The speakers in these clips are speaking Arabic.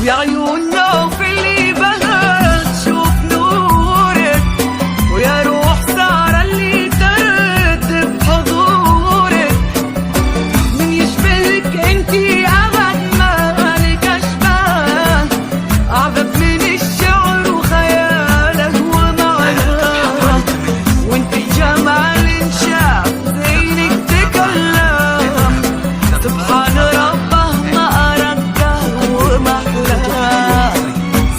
بعيوننا وفي اللي بهت شوف نورك، ويا روح سارة اللي ترد بحضورك. من يشبهك انتي ابد ما لك اشباه، اعذب من الشعر وخياله ومعناه. وانت جمال انشاف زينك تكلم، سبحان ربه ما أرقه ومحلاه.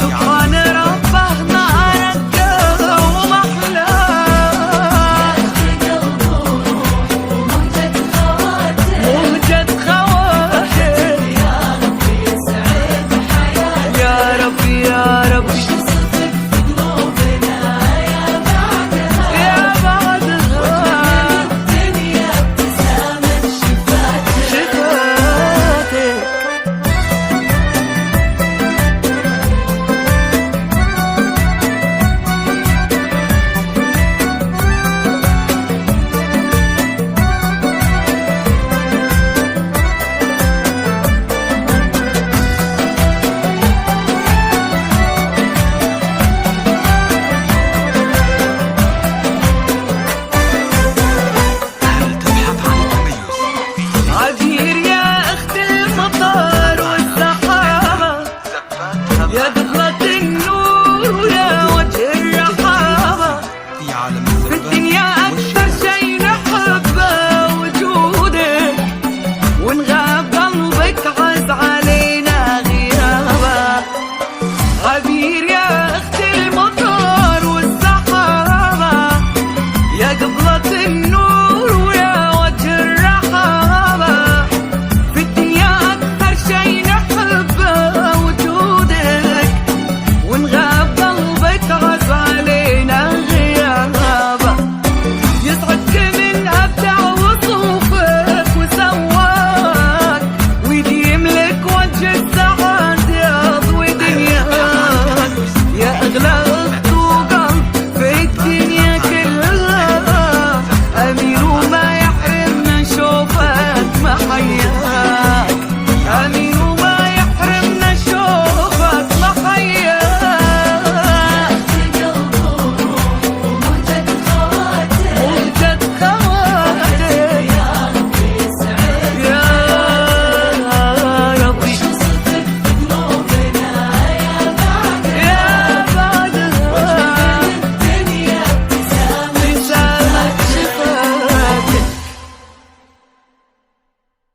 سبحان ربه ما أرقه ومحلاه. مهجة خواطر يا رب يسعد حياتي، يا رب يا رب يا بعدها الدنيا ابتسامة شفاتك. عبير يا اخت المطر والسحابة، يا